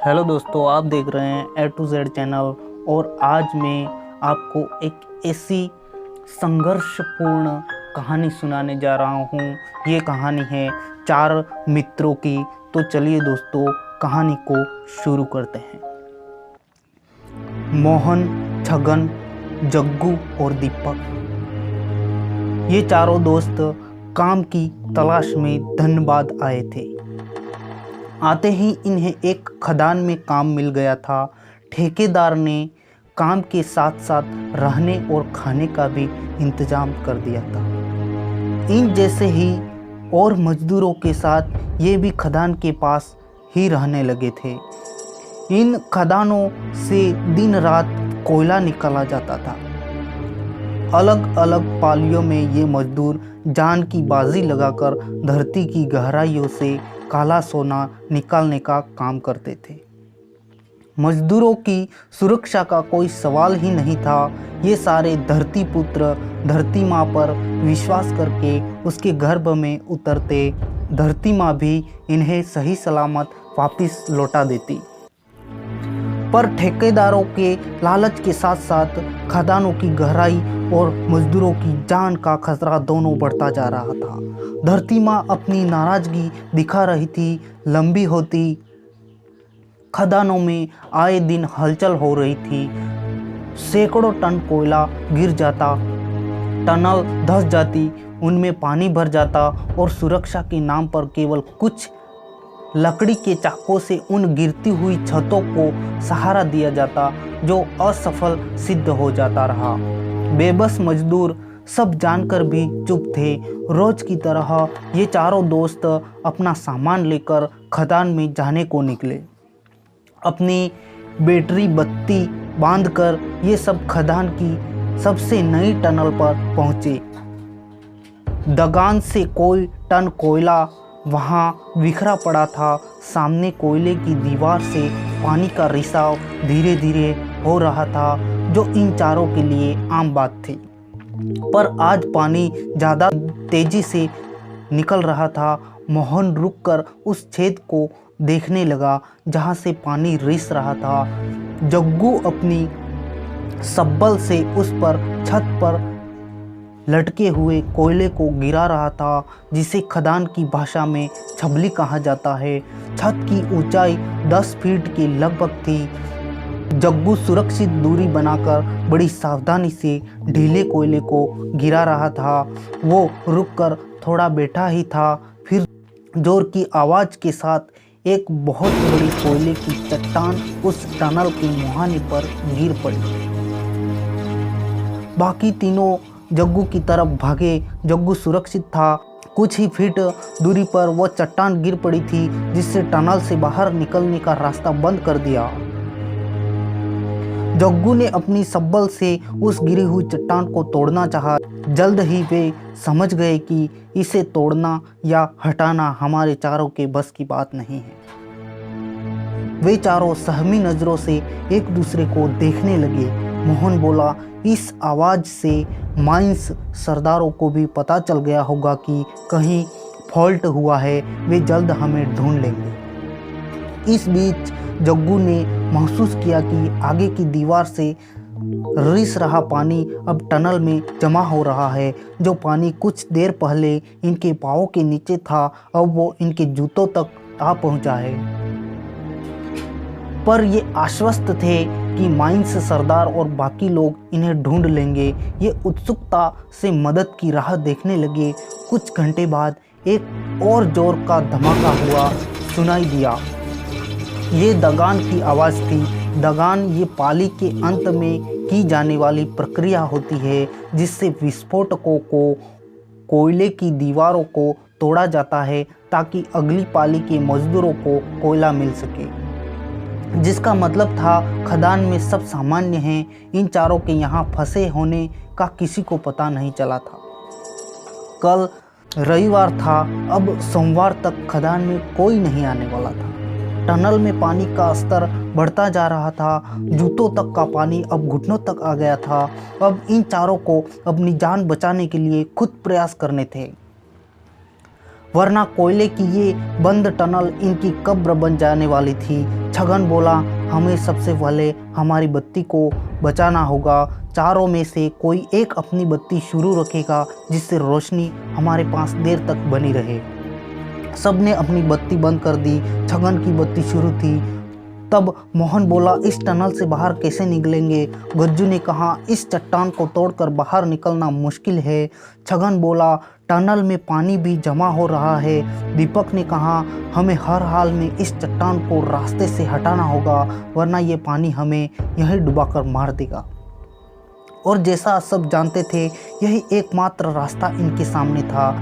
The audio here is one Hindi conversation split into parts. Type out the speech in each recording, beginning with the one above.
हेलो दोस्तों, आप देख रहे हैं ए टू जेड चैनल। और आज मैं आपको एक ऐसी संघर्षपूर्ण कहानी सुनाने जा रहा हूँ। ये कहानी है 4 मित्रों की। तो चलिए दोस्तों, कहानी को शुरू करते हैं। मोहन, छगन, जग्गू और दीपक, ये चारों दोस्त काम की तलाश में धनबाद आए थे। आते ही इन्हें एक खदान में काम मिल गया था। ठेकेदार ने काम के साथ साथ रहने और खाने का भी इंतजाम कर दिया था। इन जैसे ही और मजदूरों के साथ ये भी खदान के पास ही रहने लगे थे। इन खदानों से दिन रात कोयला निकाला जाता था। अलग अलग पालियों में ये मजदूर जान की बाजी लगाकर धरती की गहराइयों से काला सोना निकालने का काम करते थे। मजदूरों की सुरक्षा का कोई सवाल ही नहीं था। ये सारे धरती पुत्र धरती माँ पर विश्वास करके उसके गर्भ में उतरते। धरती माँ भी इन्हें सही सलामत वापस लौटा देती। पर ठेकेदारों के लालच के साथ साथ खदानों की गहराई और मजदूरों की जान का खतरा दोनों बढ़ता जा रहा था। धरती माँ अपनी नाराजगी दिखा रही थी। लंबी होती खदानों में आए दिन हलचल हो रही थी। सैकड़ों टन कोयला गिर जाता, टनल धंस जाती, उनमें पानी भर जाता और सुरक्षा के नाम पर केवल कुछ लकड़ी के चाकों से उन गिरती हुई छतों को सहारा दिया जाता, जो असफल सिद्ध हो जाता रहा। बेबस मजदूर सब जानकर भी चुप थे। रोज की तरह ये चारों दोस्त अपना सामान लेकर खदान में जाने को निकले। अपनी बैटरी बत्ती बांधकर ये सब खदान की सबसे नई टनल पर पहुंचे। दगान से कोई टन कोयला वहाँ बिखरा पड़ा था। सामने कोयले की दीवार से पानी का रिसाव धीरे धीरे हो रहा था, जो इन चारों के लिए आम बात थी। पर आज पानी ज़्यादा तेजी से निकल रहा था। मोहन रुककर उस छेद को देखने लगा जहाँ से पानी रिस रहा था। जग्गू अपनी सब्बल से उस पर छत पर लटके हुए कोयले को गिरा रहा था, जिसे खदान की भाषा में छबली कहा जाता है। छत की ऊंचाई 10 फीट के लगभग थी। जग्गू सुरक्षित दूरी बनाकर बड़ी सावधानी से ढीले कोयले को गिरा रहा था। वो रुककर थोड़ा बैठा ही था, फिर जोर की आवाज़ के साथ एक बहुत बड़ी कोयले की चट्टान उस टनल के मुहाने पर गिर पड़ी। बाकी तीनों जग्गू की तरफ भागे। जग्गू सुरक्षित था। कुछ ही फीट दूरी पर वह चट्टान गिर पड़ी थी, जिससे टनल से बाहर निकलने का रास्ता बंद कर दिया। जग्गू ने अपनी सब्बल से उस गिरी हुई चट्टान को तोड़ना चाहा। जल्द ही वे समझ गए कि इसे तोड़ना या हटाना हमारे चारों के बस की बात नहीं है। वे चारों सहमी नजरों से एक दूसरे को देखने लगे। मोहन बोला, इस आवाज़ से माइंस सरदारों को भी पता चल गया होगा कि कहीं फॉल्ट हुआ है। वे जल्द हमें ढूंढ लेंगे। इस बीच जग्गू ने महसूस किया कि आगे की दीवार से रिस रहा पानी अब टनल में जमा हो रहा है। जो पानी कुछ देर पहले इनके पाँवों के नीचे था, अब वो इनके जूतों तक आ पहुंचा है। पर ये आश्वस्त थे कि माइंस सरदार और बाकी लोग इन्हें ढूंढ लेंगे। ये उत्सुकता से मदद की राह देखने लगे। कुछ घंटे बाद एक और जोर का धमाका हुआ सुनाई दिया। ये दगान की आवाज़ थी। दगान ये पाली के अंत में की जाने वाली प्रक्रिया होती है, जिससे विस्फोटकों को कोयले की दीवारों को तोड़ा जाता है ताकि अगली पाली के मजदूरों को कोयला मिल सके। जिसका मतलब था खदान में सब सामान्य हैं। इन चारों के यहाँ फंसे होने का किसी को पता नहीं चला था। कल रविवार था, अब सोमवार तक खदान में कोई नहीं आने वाला था। टनल में पानी का स्तर बढ़ता जा रहा था। जूतों तक का पानी अब घुटनों तक आ गया था। अब इन चारों को अपनी जान बचाने के लिए खुद प्रयास करने थे। वरना कोयले की ये बंद टनल इनकी कब्र बन जाने वाली थी। छगन बोला, हमें सबसे पहले हमारी बत्ती को बचाना होगा। चारों में से कोई एक अपनी बत्ती शुरू रखेगा जिससे रोशनी हमारे पास देर तक बनी रहे। सबने अपनी बत्ती बंद कर दी। छगन की बत्ती शुरू थी। तब मोहन बोला, इस टनल से बाहर कैसे निकलेंगे? गज्जू ने कहा, इस चट्टान को तोड़कर बाहर निकलना मुश्किल है। छगन बोला, टनल में पानी भी जमा हो रहा है। दीपक ने कहा, हमें हर हाल में इस चट्टान को रास्ते से हटाना होगा, वरना ये पानी हमें यहीं डुबाकर मार देगा। और जैसा सब जानते थे, यही एकमात्र रास्ता इनके सामने था।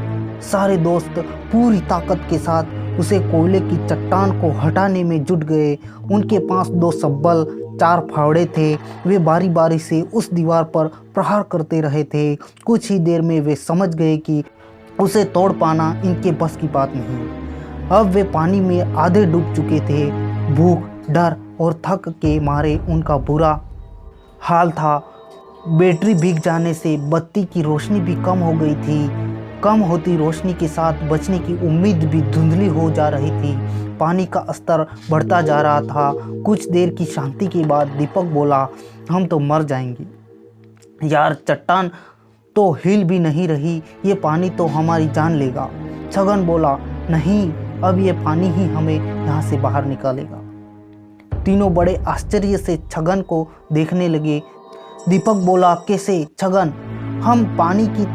सारे दोस्त पूरी ताकत के साथ उसे कोयले की चट्टान को हटाने में जुट गए। उनके पास 2 सब्बल, 4 फावड़े थे। वे बारी बारी से उस दीवार पर प्रहार करते रहे थे। कुछ ही देर में वे समझ गए कि उसे तोड़ पाना इनके बस की बात नहीं। अब वे पानी में आधे डूब चुके थे। भूख, डर और थक के मारे उनका बुरा हाल था। बैटरी भीग जाने से बत्ती की रोशनी भी कम हो गई थी। कम होती रोशनी के साथ बचने की उम्मीद भी धुंधली हो जा रही थी। पानी का स्तर बढ़ता जा रहा था। कुछ देर की शांति के बाद दीपक बोला, हम तो मर जाएंगे यार, चट्टान तो हिल भी नहीं रही, ये पानी तो हमारी जान लेगा। छगन बोला, नहीं, अब ये पानी ही हमें यहाँ से बाहर निकालेगा। तीनों बड़े आश्चर्य से छगन को देखने लगे। दीपक बोला, कैसे? छगन, हम पानी की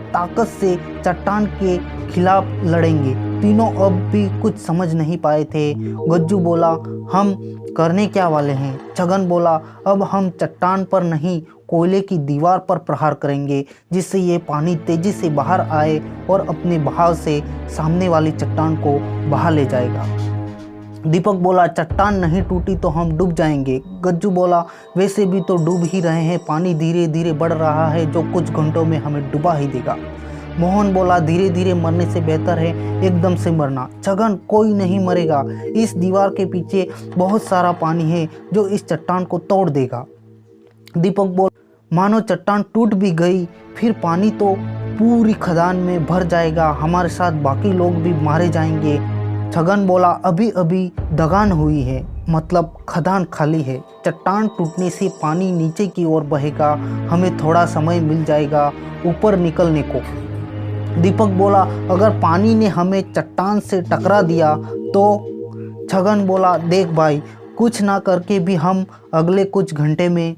ताकत से चट्टान के खिलाफ लड़ेंगे। तीनों अब भी कुछ समझ नहीं पाए थे। गज्जू बोला, हम करने क्या वाले हैं? छगन बोला, अब हम चट्टान पर नहीं, कोयले की दीवार पर प्रहार करेंगे, जिससे ये पानी तेजी से बाहर आए और अपने बहाव से सामने वाली चट्टान को बहा ले जाएगा। दीपक बोला, चट्टान नहीं टूटी तो हम डूब जाएंगे। गज्जू बोला, वैसे भी तो डूब ही रहे हैं, पानी धीरे धीरे बढ़ रहा है जो कुछ घंटों में हमें डुबा ही देगा। मोहन बोला, धीरे धीरे मरने से बेहतर है एकदम से मरना। छगन, कोई नहीं मरेगा, इस दीवार के पीछे बहुत सारा पानी है जो इस चट्टान को तोड़ देगा। दीपक बोला, मानो चट्टान टूट भी गई फिर पानी तो पूरी खदान में भर जाएगा, हमारे साथ बाकी लोग भी मारे जाएंगे। छगन बोला, अभी अभी दगान हुई है, मतलब खदान खाली है। चट्टान टूटने से पानी नीचे की ओर बहेगा, हमें थोड़ा समय मिल जाएगा ऊपर निकलने को। दीपक बोला, अगर पानी ने हमें चट्टान से टकरा दिया तो? छगन बोला, देख भाई, कुछ ना करके भी हम अगले कुछ घंटे में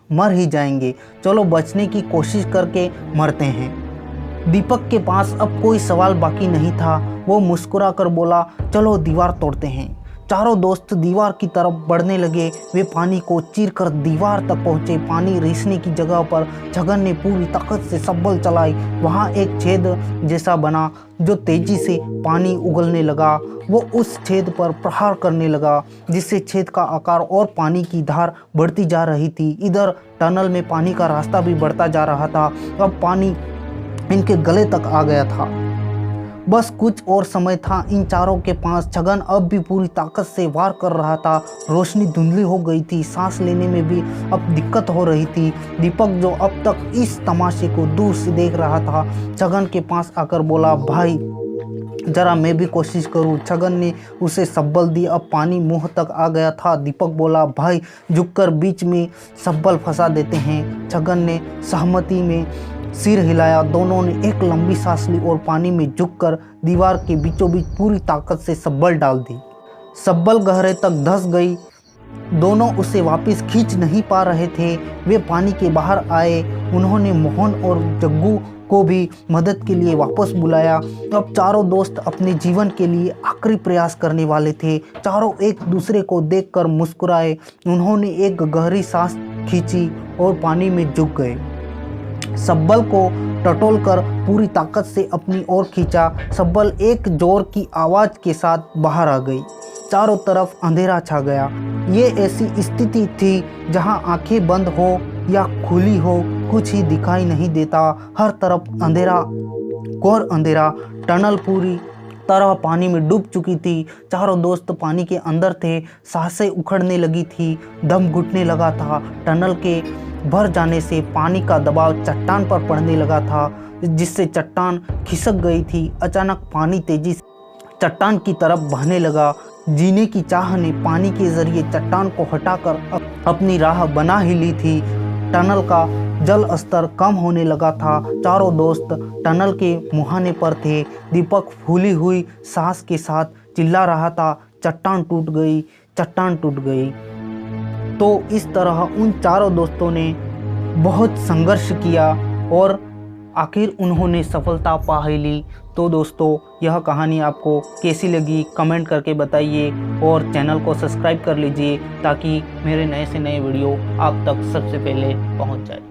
मर ही जाएंगे, चलो बचने की कोशिश करके मरते हैं। दीपक के पास अब कोई सवाल बाकी नहीं था। वो मुस्कुरा कर बोला, चलो दीवार तोड़ते हैं। चारों दोस्त दीवार की तरफ बढ़ने लगे। वे पानी को चीरकर दीवार तक पहुंचे। पानी रिसने की जगह पर छगन ने पूरी ताकत से सब्बल चलाई। वहां एक छेद जैसा बना जो तेजी से पानी उगलने लगा। वो उस छेद पर प्रहार करने लगा, जिससे छेद का आकार और पानी की धार बढ़ती जा रही थी। इधर टनल में पानी का रास्ता भी बढ़ता जा रहा था। अब पानी इनके गले तक आ गया था। बस कुछ और समय था इन चारों के पास। छगन अब भी पूरी ताकत से वार कर रहा था। रोशनी धुंधली हो गई थी, सांस लेने में भी अब दिक्कत हो रही थी। दीपक जो अब तक इस तमाशे को दूर से देख रहा था, छगन के पास आकर बोला, भाई जरा मैं भी कोशिश करूं। छगन ने उसे सब्बल दी। अब पानी मुंह तक आ गया था। दीपक बोला, भाई झुककर बीच में सब्बल फंसा देते हैं। छगन ने सहमति में सिर हिलाया। दोनों ने एक लंबी सांस ली और पानी में झुककर दीवार के बीचों बीच पूरी ताकत से सब्बल डाल दी। सब्बल गहरे तक धंस गई। दोनों उसे वापस खींच नहीं पा रहे थे। वे पानी के बाहर आए। उन्होंने मोहन और जग्गू को भी मदद के लिए वापस बुलाया। अब चारों दोस्त अपने जीवन के लिए आखिरी प्रयास करने वाले थे। चारों एक दूसरे को देखकर मुस्कुराए। उन्होंने एक गहरी सांस खींची और पानी में झुक गए। सब्बल को टटोलकर पूरी ताकत से अपनी ओर खींचा। सब्बल एक जोर की आवाज़ के साथ बाहर आ गई। चारों तरफ अंधेरा छा गया। ये ऐसी स्थिति थी जहां आंखें बंद हो या खुली हो कुछ ही दिखाई नहीं देता। हर तरफ अंधेरा, घोर अंधेरा। टनल पूरी तरह पानी में डूब चुकी थी। चारों दोस्त पानी के अंदर थे। सांसें उखड़ने लगी थी, दम घुटने लगा था। टनल के भर जाने से पानी का दबाव चट्टान पर पड़ने लगा था, जिससे चट्टान खिसक गई थी। अचानक पानी तेजी से चट्टान की तरफ बहने लगा। जीने की चाह ने पानी के जरिए चट्टान को हटाकर अपनी राह बना ही ली थी। टनल का जल स्तर कम होने लगा था। चारों दोस्त टनल के मुहाने पर थे। दीपक फूली हुई सांस के साथ चिल्ला रहा था, चट्टान टूट गई, चट्टान टूट गई। तो इस तरह उन चारों दोस्तों ने बहुत संघर्ष किया और आखिर उन्होंने सफलता पा ही ली। तो दोस्तों, यह कहानी आपको कैसी लगी कमेंट करके बताइए और चैनल को सब्सक्राइब कर लीजिए ताकि मेरे नए से नए वीडियो आप तक सबसे पहले पहुंच जाए।